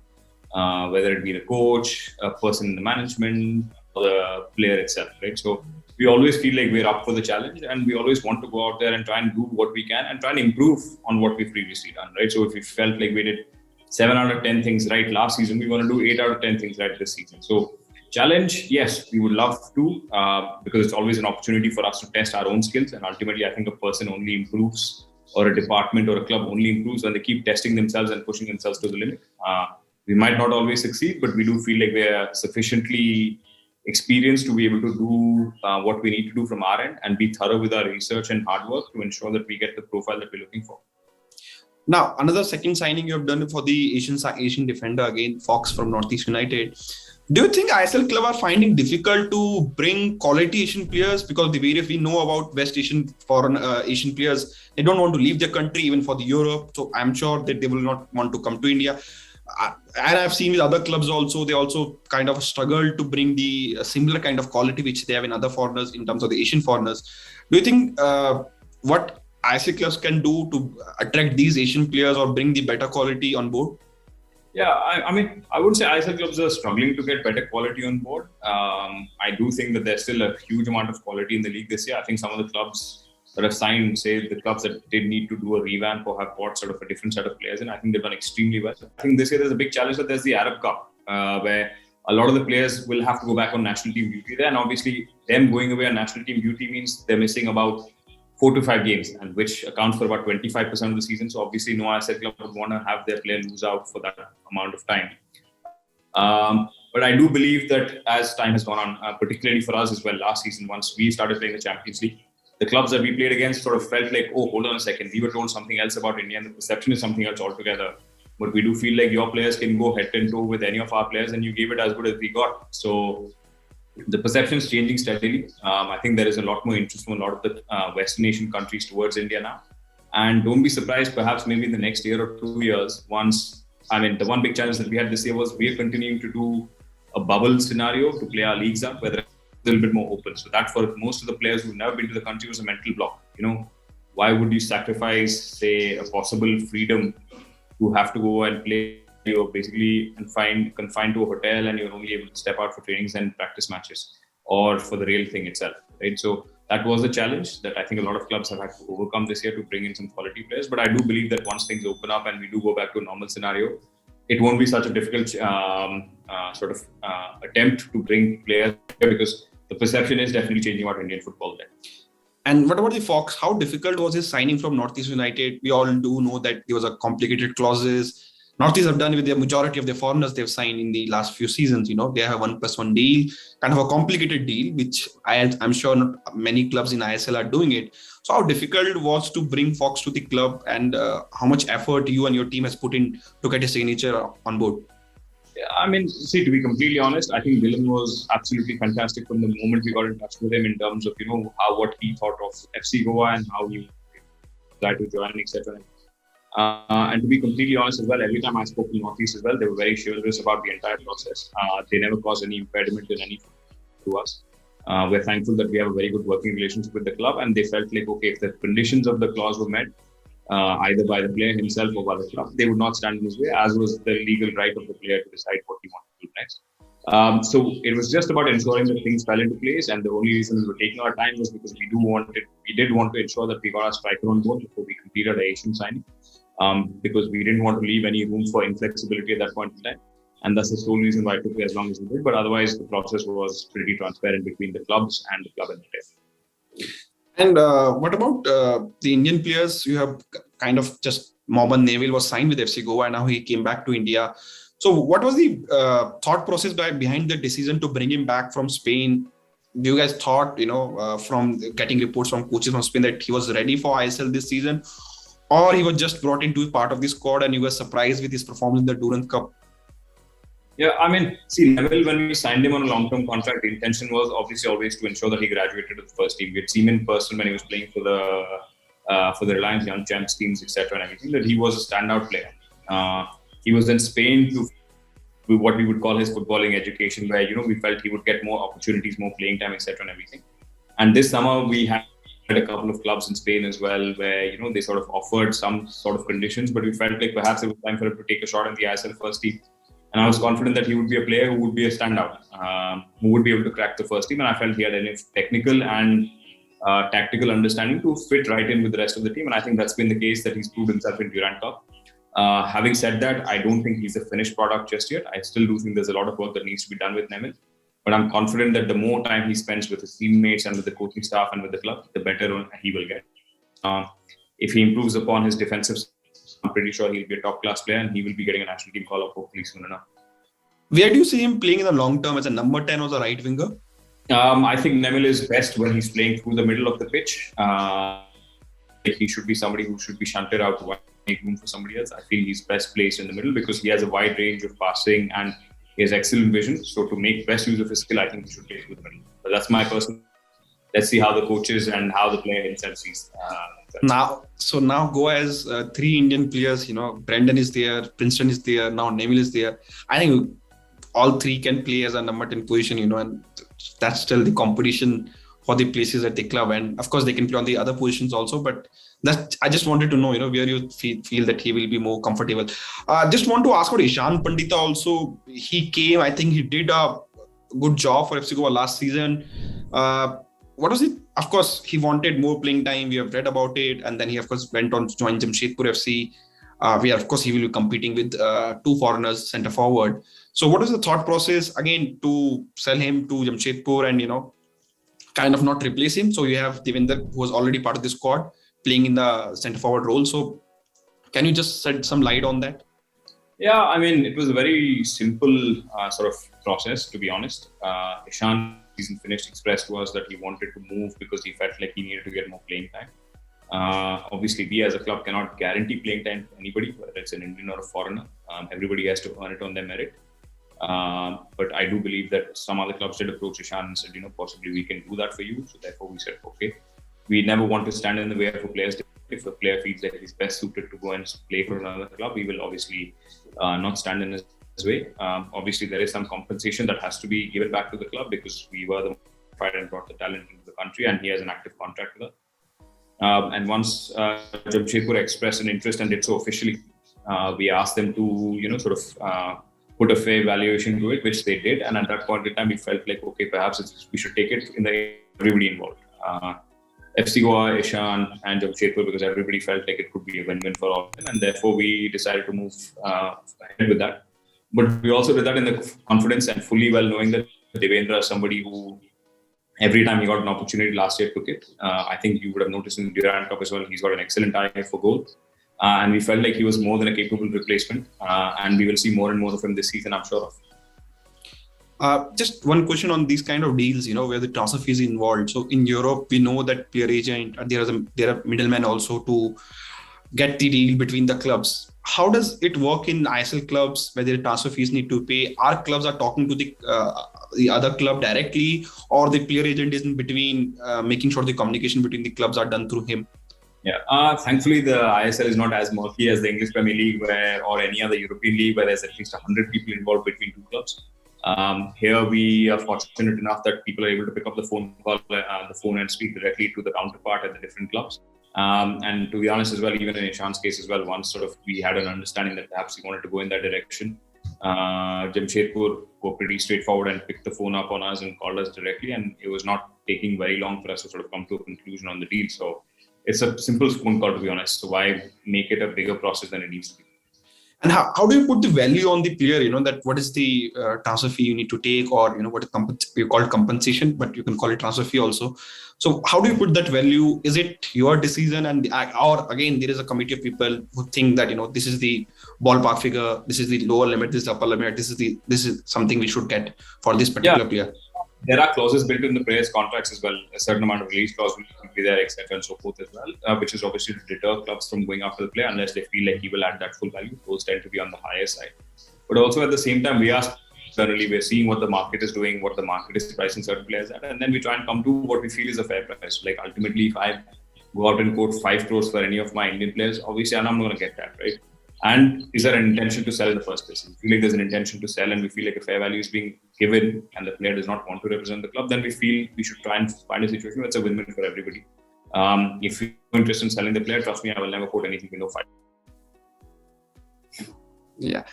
whether it be the coach, a person in the management, or the player itself, right? So we always feel like we're up for the challenge, and we always want to go out there and try and do what we can and try and improve on what we've previously done, right? So if we felt like we did 7 out of 10 things right last season, we want to do 8 out of 10 things right this season. So challenge, yes, we would love to, because it's always an opportunity for us to test our own skills. And ultimately, I think a person only improves, or a department or a club only improves when they keep testing themselves and pushing themselves to the limit. We might not always succeed, but we do feel like we're sufficiently experienced to be able to do what we need to do from our end, and be thorough with our research and hard work to ensure that we get the profile that we're looking for. Now, another second signing you have done for the Asian defender, again, Fox from Northeast United. Do you think ISL club are finding difficult to bring quality Asian players? Because the various we know about West Asian foreign Asian players, they don't want to leave their country even for the Europe. So I'm sure that they will not want to come to India. And I've seen with other clubs also, they also kind of struggle to bring the similar kind of quality which they have in other foreigners in terms of the Asian foreigners. Do you think what ISL clubs can do to attract these Asian players or bring the better quality on board? Yeah, I mean, I wouldn't say ISL clubs are struggling to get better quality on board. I do think that there's still a huge amount of quality in the league this year. I think some of the clubs that have signed, say the clubs that did need to do a revamp or have bought sort of a different set of players, and I think they've done extremely well. I think this year there's a big challenge that there's the Arab Cup, where a lot of the players will have to go back on national team duty there, and obviously them going away on national team duty means they're missing about 4 to 5 games, and which accounts for about 25% of the season. So obviously no ISL club would want to have their player lose out for that amount of time. But I do believe that as time has gone on, particularly for us as well, last season, once we started playing the Champions League, the clubs that we played against sort of felt like, oh, hold on a second, we were told something else about India and the perception is something else altogether. But we do feel like your players can go head and toe with any of our players, and you gave it as good as we got. So the perception is changing steadily. I think there is a lot more interest from a lot of the Western Asian countries towards India now. And don't be surprised, perhaps maybe in the next year or 2 years, the one big challenge that we had this year was we are continuing to do a bubble scenario to play our leagues up, where they're a little bit more open. So that for most of the players who've never been to the country was a mental block. Why would you sacrifice, say, a possible freedom to have to go and play? You're basically confined to a hotel, and you're only able to step out for trainings and practice matches, or for the real thing itself, right? So that was a challenge that I think a lot of clubs have had to overcome this year to bring in some quality players. But I do believe that once things open up and we do go back to a normal scenario, it won't be such a difficult attempt to bring players here, because the perception is definitely changing about Indian football there. And what about the Fox? How difficult was his signing from Northeast United? We all do know that there was a complicated clauses. Northeast have done with the majority of the foreigners they've signed in the last few seasons. They have 1+1 deal, kind of a complicated deal, which I'm sure not many clubs in ISL are doing it. So how difficult it was to bring Fox to the club, and how much effort you and your team has put in to get his signature on board? To be completely honest, I think Dylan was absolutely fantastic from the moment we got in touch with him in terms of, what he thought of FC Goa and how he tried to join, etc. And to be completely honest as well, every time I spoke to Northeast as well, they were very chivalrous about the entire process. They never caused any impediment in any to us. We're thankful that we have a very good working relationship with the club, and they felt like, okay, if the conditions of the clause were met, either by the player himself or by the club, they would not stand in his way, as was the legal right of the player to decide what he wanted to do next. So it was just about ensuring that things fell into place, and the only reason we were taking our time was because we did want to ensure that we got our striker on board before we completed our Asian signing, because we didn't want to leave any room for inflexibility at that point in time. And that's the sole reason why it took as long as it did. But otherwise, the process was pretty transparent between the clubs and the club and the player. And what about the Indian players? You have kind of just Muhammed Nemil was signed with FC Goa, and now he came back to India. So what was the thought process behind the decision to bring him back from Spain? Do you guys thought, from getting reports from coaches from Spain, that he was ready for ISL this season? Or he was just brought into part of the squad and you were surprised with his performance in the Durand Cup? Yeah, Nemil, when we signed him on a long-term contract, the intention was obviously always to ensure that he graduated to the first team. We had seen him in person when he was playing for the Reliance Young Champs teams, etc., and everything, that he was a standout player. He was in Spain to do what we would call his footballing education, where we felt he would get more opportunities, more playing time, etc., and everything. And this summer we had a couple of clubs in Spain as well, where they sort of offered some sort of conditions, but we felt like perhaps it was time for him to take a shot in the ISL first team. And I was confident that he would be a player who would be a standout, who would be able to crack the first team. And I felt he had enough technical and tactical understanding to fit right in with the rest of the team. And I think that's been the case, that he's proved himself in Durand Cup. Having said that, I don't think he's a finished product just yet. I still do think there's a lot of work that needs to be done with Nemil. But I'm confident that the more time he spends with his teammates and with the coaching staff and with the club, the better he will get. If he improves upon his defensive, I'm pretty sure he'll be a top-class player, and he will be getting a national team call-up hopefully soon enough. Where do you see him playing in the long term, as a number 10 or the right winger? I think Nemil is best when he's playing through the middle of the pitch. He should be somebody who should be shunted out to make room for somebody else. I feel he's best placed in the middle because he has a wide range of passing and he has excellent vision. So to make best use of his skill, I think he should play through the middle. But that's my personal. Let's see how the coaches and how the player himself sees. Now Goa has 3 Indian players. Brendan is there, Princeton is there, now Nemil is there. I think all 3 can play as a number 10 position. And that's still the competition for the places at the club. And of course, they can play on the other positions also. But I just wanted to know, where you feel that he will be more comfortable. Just want to ask about Ishan Pandita also. He came, I think he did a good job for FC Goa last season. What was it? Of course, he wanted more playing time. We have read about it. And then he, of course, went on to join Jamshedpur FC. Of course, he will be competing with 2 foreigners centre forward. So what was the thought process, again, to sell him to Jamshedpur and, kind of not replace him? So you have Devendra, who was already part of the squad, playing in the centre forward role. So can you just shed some light on that? Yeah, it was a very simple sort of process, to be honest. Ishan, season finished, expressed to us that he wanted to move because he felt like he needed to get more playing time. Obviously, we as a club cannot guarantee playing time to anybody, whether it's an Indian or a foreigner. Everybody has to earn it on their merit. But I do believe that some other clubs did approach Ishan and said, possibly we can do that for you. So therefore we said, okay, we never want to stand in the way of a player's If a player feels that he's best suited to go and play for another club, we will obviously not stand in his way. Obviously, there is some compensation that has to be given back to the club because we were the fight and brought the talent into the country, and he has an active contract with us. And once Jamshedpur expressed an interest and did so officially, we asked them to, put a fair valuation to it, which they did. And at that point in time, we felt like, okay, perhaps we should take it in everybody involved. FC Goa, Ishan, and Jamshedpur, because everybody felt like it could be a win-win for all of them, and therefore we decided to move ahead with that. But we also did that in the confidence and fully well knowing that Devendra is somebody who, every time he got an opportunity last year, took it. I think you would have noticed in the Durand Cup as well, he's got an excellent eye for goal. And we felt like he was more than a capable replacement. And we will see more and more of him this season, I'm sure of. Just one question on these kind of deals, where the transfer fee is involved. So in Europe, we know that player agent, there are middlemen also to get the deal between the clubs. How does it work in ISL clubs where the transfer fees need to pay? Our clubs are talking to the other club directly, or the player agent is in between, making sure the communication between the clubs are done through him? Yeah, thankfully the ISL is not as murky as the English Premier League or any other European league where there's at least 100 people involved between two clubs. Here we are fortunate enough that people are able to pick up the phone and speak directly to the counterpart at the different clubs. And to be honest as well, even in Ishan's case as well, once sort of we had an understanding that perhaps he wanted to go in that direction, Jamshedpur were pretty straightforward and picked the phone up on us and called us directly, and it was not taking very long for us to sort of come to a conclusion on the deal. So it's a simple phone call, to be honest. So why make it a bigger process than it needs to be? And how do you put the value on the player? That what is the transfer fee you need to take, or what is you call it compensation, but you can call it transfer fee also. So how do you put that value? Is it your decision, or again there is a committee of people who think that this is the ballpark figure, this is the lower limit, this is the upper limit, this is something we should get for this particular player? There are clauses built in the players' contracts as well. A certain amount of release clause will be there, etc., and so forth as well, which is obviously to deter clubs from going after the player unless they feel like he will add that full value. Those tend to be on the higher side. But also at the same time, we are certainly we're seeing what the market is doing, what the market is pricing certain players at, and then we try and come to what we feel is a fair price. Like ultimately, if I go out and quote 5 crores for any of my Indian players, obviously I'm not going to get that, right? And is there an intention to sell in the first place? If we feel like there's an intention to sell and we feel like a fair value is being given and the player does not want to represent the club, then we feel we should try and find a situation where it's a win-win for everybody. If you're interested in selling the player, trust me, I will never quote anything below 5. Yeah.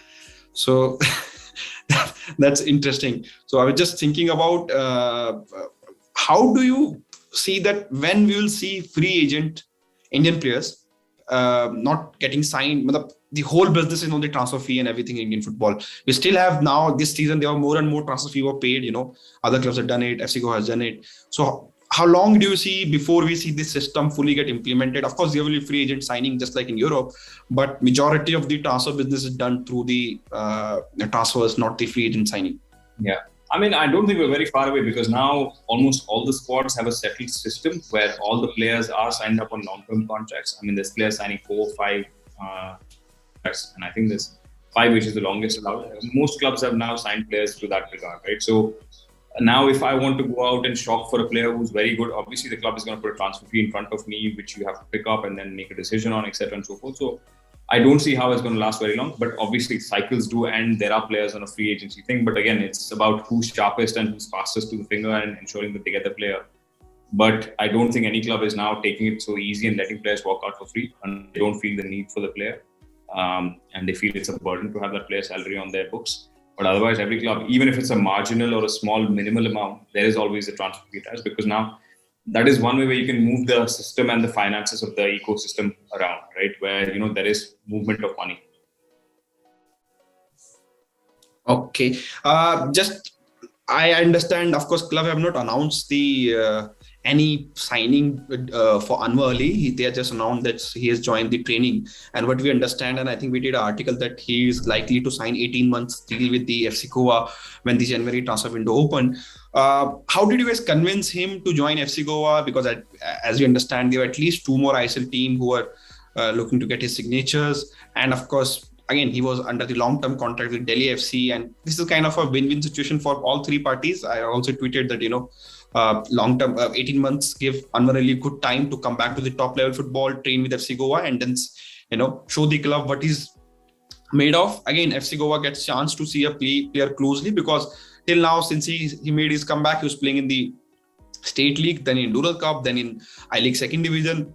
So that's interesting. So I was just thinking about how do you see that when we will see free agent Indian players not getting signed? The whole business is on the transfer fee and everything in Indian football. We still have now this season, there are more and more transfer fee were paid. Other clubs have done it. FC Goa has done it. So how long do you see before we see this system fully get implemented? Of course, there will be free agent signing just like in Europe, but majority of the transfer business is done through the transfers, not the free agent signing. Yeah. I mean, I don't think we're very far away because now almost all the squads have a settled system where all the players are signed up on long-term contracts. I mean, there's players signing 4 or 5 contracts, and I think there's 5, which is the longest allowed. Most clubs have now signed players to that regard, right? So now if I want to go out and shop for a player who's very good, obviously the club is going to put a transfer fee in front of me, which you have to pick up and then make a decision on, etc. and so forth. So I don't see how it's going to last very long, but obviously cycles do end. There are players on a free agency thing, but again, it's about who's sharpest and who's fastest to the finger and ensuring that they get the player. But I don't think any club is now taking it so easy and letting players walk out for free, and they don't feel the need for the player. And they feel it's a burden to have that player's salary on their books. But otherwise, every club, even if it's a marginal or a small minimal amount, there is always a transfer fee attached, because now that is one way where you can move the system and the finances of the ecosystem around, right? Where, there is movement of money. Okay. I understand, of course, club have not announced the any signing for Anwar Ali. They have just announced that he has joined the training. And what we understand, and I think we did an article that he is likely to sign 18 months deal with the FC Goa when the January transfer window opened. How did you guys convince him to join FC Goa? Because as you understand, there are at least 2 more ISL team who are looking to get his signatures. And of course, again, he was under the long-term contract with Delhi FC, and this is kind of a win-win situation for all 3 parties. I also tweeted that, long term, 18 months give Anwar Ali good time to come back to the top level football, train with FC Goa, and then show the club what he's made of. Again, FC Goa gets chance to see a player closely, because till now, since he made his comeback, he was playing in the State League, then in Durand Cup, then in I-League second division,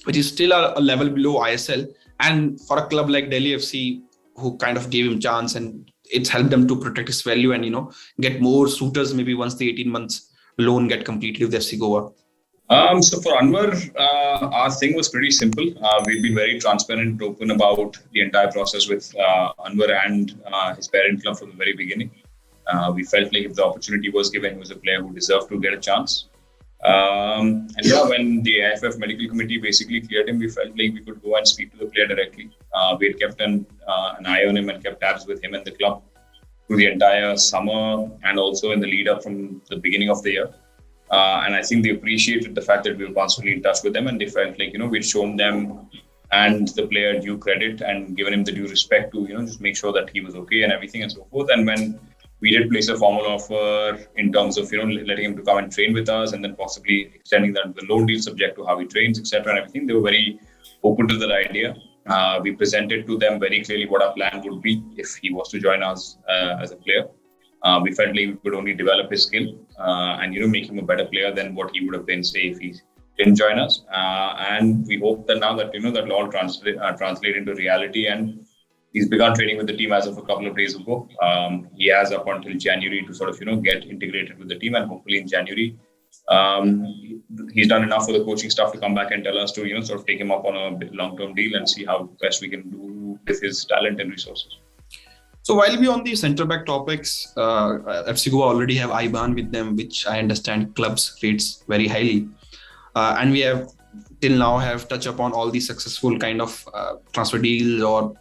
which is still a level below ISL. And for a club like Delhi FC, who kind of gave him chance, and it's helped them to protect his value and get more suitors maybe once the 18 months loan get completed with FC Goa. So for Anwar, our thing was pretty simple. We've been very transparent and open about the entire process with Anwar and his parent club from the very beginning. We felt like if the opportunity was given, he was a player who deserved to get a chance. And when the AFF medical committee basically cleared him, we felt like we could go and speak to the player directly. We had kept an eye on him and kept tabs with him and the club through the entire summer and also in the lead up from the beginning of the year. And I think they appreciated the fact that we were constantly in touch with them, and they felt like, we'd shown them and the player due credit and given him the due respect to, just make sure that he was okay and everything and so forth. And when we did place a formal offer in terms of, letting him to come and train with us and then possibly extending that the loan deal subject to how he trains, etc. and everything, they were very open to that idea. We presented to them very clearly what our plan would be if he was to join us as a player. We felt like we could only develop his skill and make him a better player than what he would have been, say, if he didn't join us. And we hope that now that that will all translate into reality. And he's begun training with the team as of a couple of days ago. He has up until January to sort of get integrated with the team, and hopefully in January he's done enough for the coaching staff to come back and tell us to sort of take him up on a long-term deal and see how best we can do with his talent and resources. So while we're on the centre-back topics, FC Goa already have Iban with them, which I understand clubs rates very highly. And we have till now have touched upon all the successful kind of transfer deals or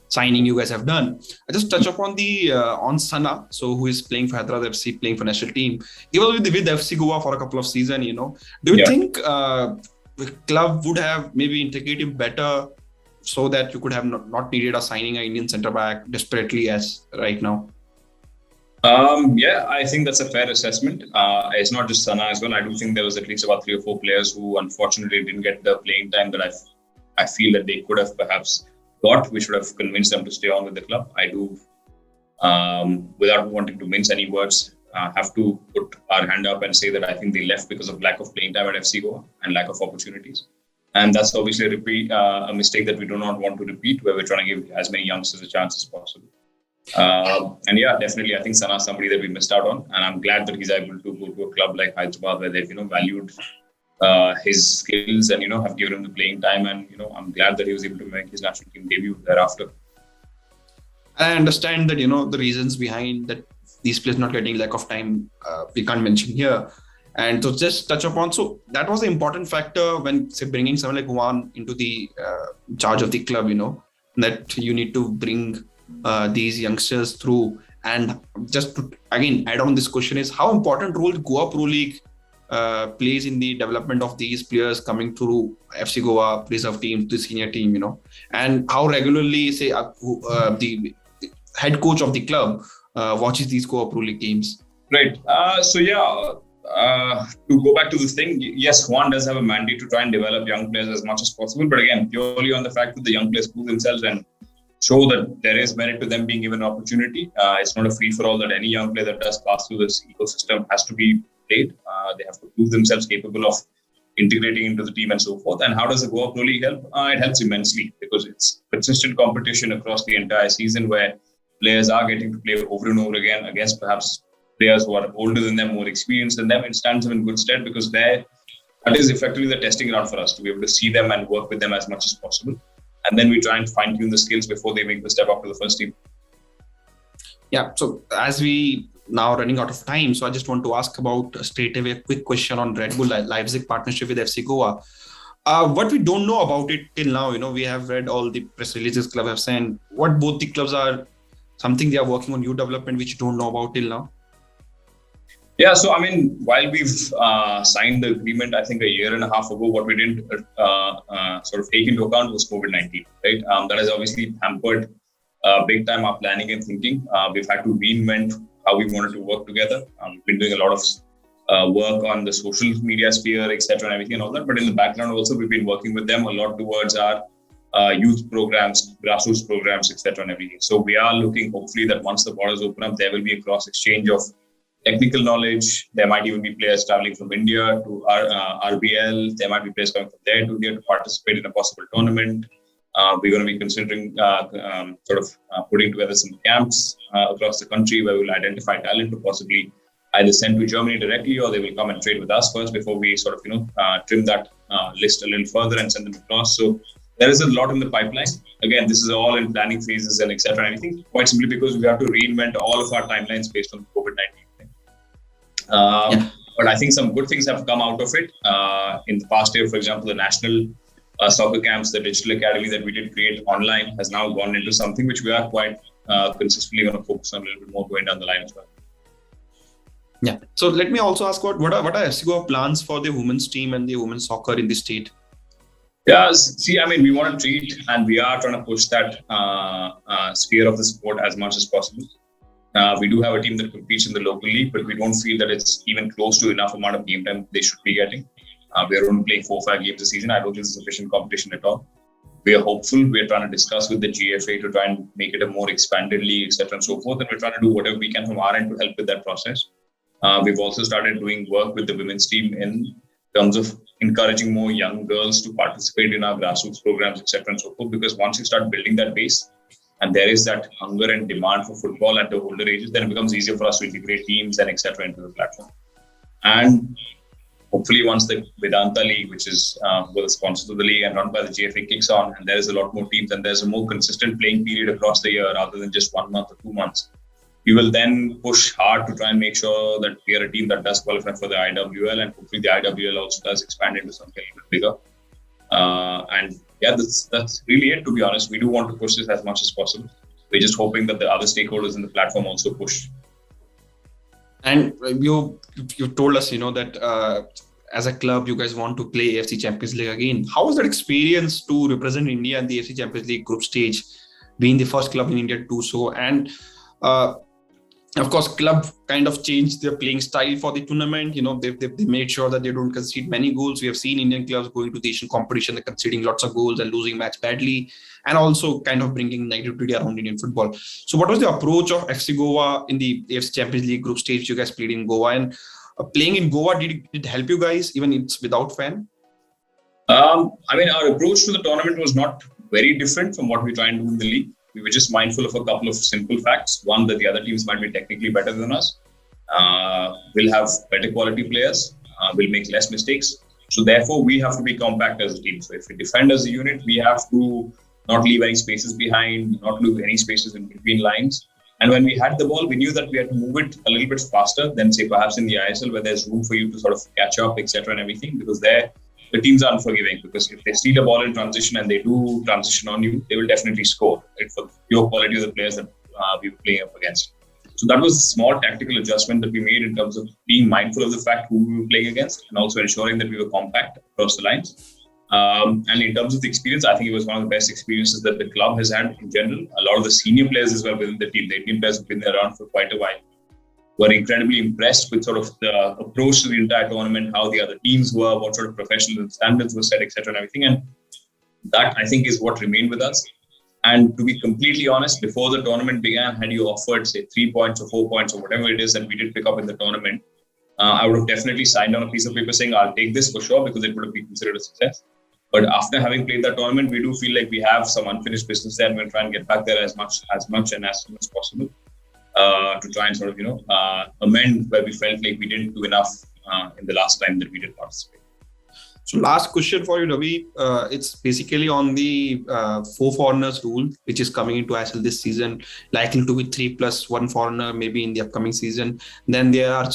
signing you guys have done. I just touch upon the on Sana, so who is playing for Hyderabad FC, playing for national team. He was with FC Goa for a couple of seasons, Do you think the club would have maybe integrated him better, so that you could have not needed a signing an Indian centre-back desperately as right now? I think that's a fair assessment. It's not just Sana as well. I do think there was at least about 3 or 4 players who unfortunately didn't get the playing time that I feel that they could have perhaps got, which would have convinced them to stay on with the club. I do, without wanting to mince any words, have to put our hand up and say that I think they left because of lack of playing time at FC Goa and lack of opportunities. And that's obviously a mistake that we do not want to repeat, where we're trying to give as many youngsters a chance as possible. Definitely, I think Sana is somebody that we missed out on. And I'm glad that he's able to go to a club like Hyderabad, where they've, valued his skills and, have given him the playing time. And, I'm glad that he was able to make his national team debut thereafter. I understand that, the reasons behind that these players not getting lack of time, we can't mention here. And to just touch upon, so that was an important factor when, say, bringing someone like Juan into the charge of the club, that you need to bring these youngsters through. And just to, again, add on this question is, how important role Goa Pro League plays in the development of these players coming through FC Goa reserve team to senior team, and how regularly, say, the head coach of the club watches these Goa Pro League games. Right. To go back to this thing, yes, Juan does have a mandate to try and develop young players as much as possible. But again, purely on the fact that the young players prove themselves and show that there is merit to them being given an opportunity. It's not a free-for-all that any young player that does pass through this ecosystem has to be played. They have to prove themselves capable of integrating into the team and so forth. And how does the Goa Pro League help? It helps immensely because it's consistent competition across the entire season where players are getting to play over and over again against perhaps players who are older than them, more experienced than them. It stands them in good stead because that is effectively the testing ground for us to be able to see them and work with them as much as possible. And then we try and fine-tune the skills before they make the step up to the first team. Yeah, so as we now running out of time, so I just want to ask about straight away a quick question on Red Bull Leipzig partnership with FC Goa. What we don't know about it till now, we have read all the press releases club have sent. What both the clubs are, something they are working on new development which you don't know about till now? Yeah, so while we've signed the agreement, I think a year and a half ago, what we didn't sort of take into account was COVID-19, right? That has obviously hampered big time our planning and thinking. We've had to reinvent how we wanted to work together. We've been doing a lot of work on the social media sphere, etc., and everything and all that. But in the background also, we've been working with them a lot towards our youth programs, grassroots programs, etc., and everything. So we are looking, hopefully, that once the borders open up, there will be a cross exchange of technical knowledge. There might even be players traveling from India to RBL. There might be players coming from there to here to participate in a possible tournament. We're going to be considering putting together some camps across the country where we'll identify talent to possibly either send to Germany directly, or they will come and train with us first before we trim that list a little further and send them across. So there is a lot in the pipeline. Again, this is all in planning phases and etc. and everything, quite simply because we have to reinvent all of our timelines based on COVID-19 thing. But I think some good things have come out of it. In the past year, for example, the national soccer camps, the digital academy that we did create online has now gone into something which we are quite consistently going to focus on a little bit more going down the line as well. Yeah. So let me also ask what are FC Goa plans for the women's team and the women's soccer in the state? Yeah, see, I mean, we want to treat and we are trying to push that sphere of the sport as much as possible. We do have a team that competes in the local league, but we don't feel that it's even close to enough amount of game time they should be getting. We are only playing 4 or 5 games a season. I don't think it's sufficient competition at all. We are hopeful. We are trying to discuss with the GFA to try and make it a more expanded league, etc. and so forth. And we're trying to do whatever we can from our end to help with that process. We've also started doing work with the women's team in terms of encouraging more young girls to participate in our grassroots programs, etc. and so forth. Because once you start building that base, and there is that hunger and demand for football at the older ages, then it becomes easier for us to integrate teams and etc. into the platform. And hopefully, once the Vedanta League, which is the sponsors of the league and run by the GFA, kicks on, and there is a lot more teams, and there's a more consistent playing period across the year rather than just 1 month or 2 months, we will then push hard to try and make sure that we are a team that does qualify for the IWL, and hopefully the IWL also does expand into something a little bigger. And yeah, that's really it, to be honest. We do want to push this as much as possible. We're just hoping that the other stakeholders in the platform also push. And you told us, that as a club, you guys want to play AFC Champions League again. How was that experience to represent India in the AFC Champions League group stage, being the first club in India to do so? And of course, club kind of changed their playing style for the tournament. They made sure that they don't concede many goals. We have seen Indian clubs going to the Asian competition, they're conceding lots of goals and losing match badly, and also kind of bringing negativity around Indian football. So what was the approach of FC Goa in the AFC Champions League group stage? You guys played in Goa, and playing in Goa, did it help you guys, even it's without fan? I mean, our approach to the tournament was not very different from what we try and do in the league. We were just mindful of a couple of simple facts. One, that the other teams might be technically better than us. We'll have better quality players. We'll make less mistakes. So therefore, we have to be compact as a team. So if we defend as a unit, we have to not leave any spaces behind, not leave any spaces in between lines. And when we had the ball, we knew that we had to move it a little bit faster than, say, perhaps in the ISL, where there's room for you to sort of catch up, etc. and everything, because there the teams are unforgiving, because if they steal a ball in transition and they do transition on you, they will definitely score, right, for the pure quality of the players that we were playing up against. So that was a small tactical adjustment that we made in terms of being mindful of the fact who we were playing against, and also ensuring that we were compact across the lines. And in terms of the experience, I think it was one of the best experiences that the club has had in general. A lot of the senior players as well within the team, the Indian players have been there around for quite a while, were incredibly impressed with sort of the approach to the entire tournament, how the other teams were, what sort of professional standards were set, etc. and everything. And that, I think, is what remained with us. And to be completely honest, before the tournament began, had you offered, say, 3 points or 4 points or whatever it is that we did pick up in the tournament, I would have definitely signed on a piece of paper saying, I'll take this for sure, because it would have been considered a success. But after having played that tournament, we do feel like we have some unfinished business there, and we'll try and get back there as much and as soon as possible. To try and sort of, amend where we felt like we didn't do enough in the last time that we did participate. So last question for you, Ravi. It's basically on the 4 foreigners rule, which is coming into ISL this season, likely to be 3 plus 1 foreigner maybe in the upcoming season. Then there are,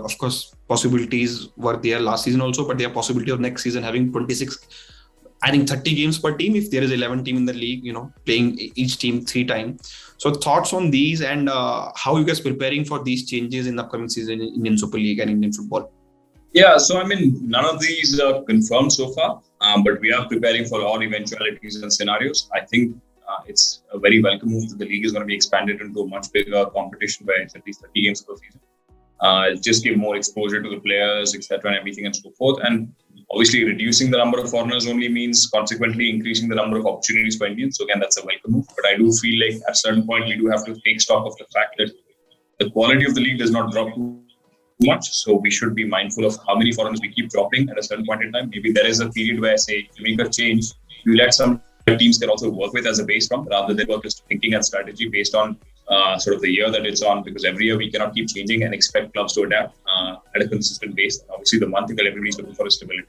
of course, possibilities were there last season also, but there are possibility of next season having 26, I think 30 games per team if there is 11 team in the league, playing each team 3 times. So thoughts on these, and how you guys preparing for these changes in the upcoming season in Indian Super League and Indian football? Yeah, so I mean, none of these are confirmed so far, but we are preparing for all eventualities and scenarios. I think it's a very welcome move that the league is going to be expanded into a much bigger competition where it's at least 30 games per season. just give more exposure to the players, etc., and everything and so forth. And obviously, reducing the number of foreigners only means consequently increasing the number of opportunities for Indians. So again, that's a welcome move. But I do feel like at a certain point, we do have to take stock of the fact that the quality of the league does not drop too much. So we should be mindful of how many foreigners we keep dropping at a certain point in time. Maybe there is a period where, say, to make a change, you let some teams can also work with as a base from, rather than work just thinking and strategy based on sort of the year that it's on, because every year we cannot keep changing and expect clubs to adapt at a consistent base. Obviously, the one thing that everybody's looking for is stability.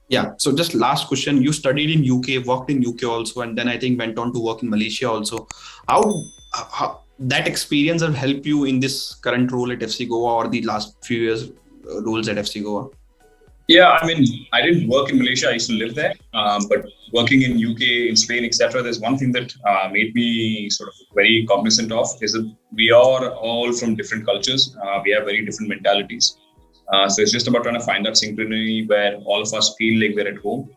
Yeah. So just last question. You studied in UK, worked in UK also, and then I think went on to work in Malaysia also. How that experience have helped you in this current role at FC Goa or the last few years roles at FC Goa? Yeah, I mean, I didn't work in Malaysia. I used to live there, but working in UK, in Spain, etc. There's one thing that made me sort of very cognizant of is that we are all from different cultures. We have very different mentalities. So it's just about trying to find that synchrony where all of us feel like we're at home.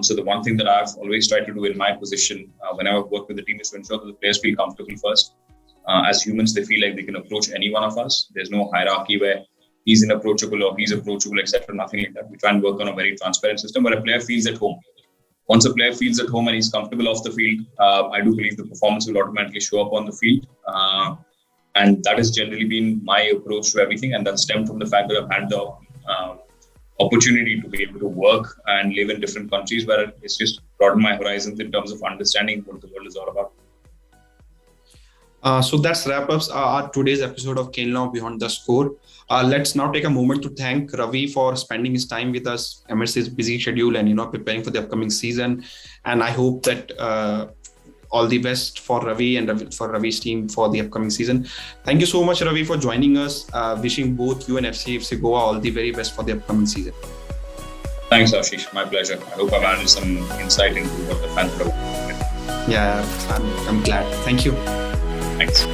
So the one thing that I've always tried to do in my position whenever I've worked with the team is to ensure that the players feel comfortable first. As humans, they feel like they can approach any one of us. There's no hierarchy where he's inapproachable or he's approachable, etc. Nothing like that. We try and work on a very transparent system where a player feels at home. Once a player feels at home and he's comfortable off the field, I do believe the performance will automatically show up on the field. And that has generally been my approach to everything. And that stemmed from the fact that I've had the opportunity to be able to work and live in different countries where it's just broadened my horizons in terms of understanding what the world is all about. So that's wrap ups our today's episode of Khel Now Beyond the Score. Let's now take a moment to thank Ravi for spending his time with us amidst his busy schedule and preparing for the upcoming season. And I hope that all the best for Ravi and for Ravi's team for the upcoming season. Thank you so much, Ravi, for joining us. Wishing both you and FC Goa all the very best for the upcoming season. Thanks, Ashish. My pleasure. I hope I've added some insight into what the fans are about. Yeah, I'm glad. Thank you. Thanks.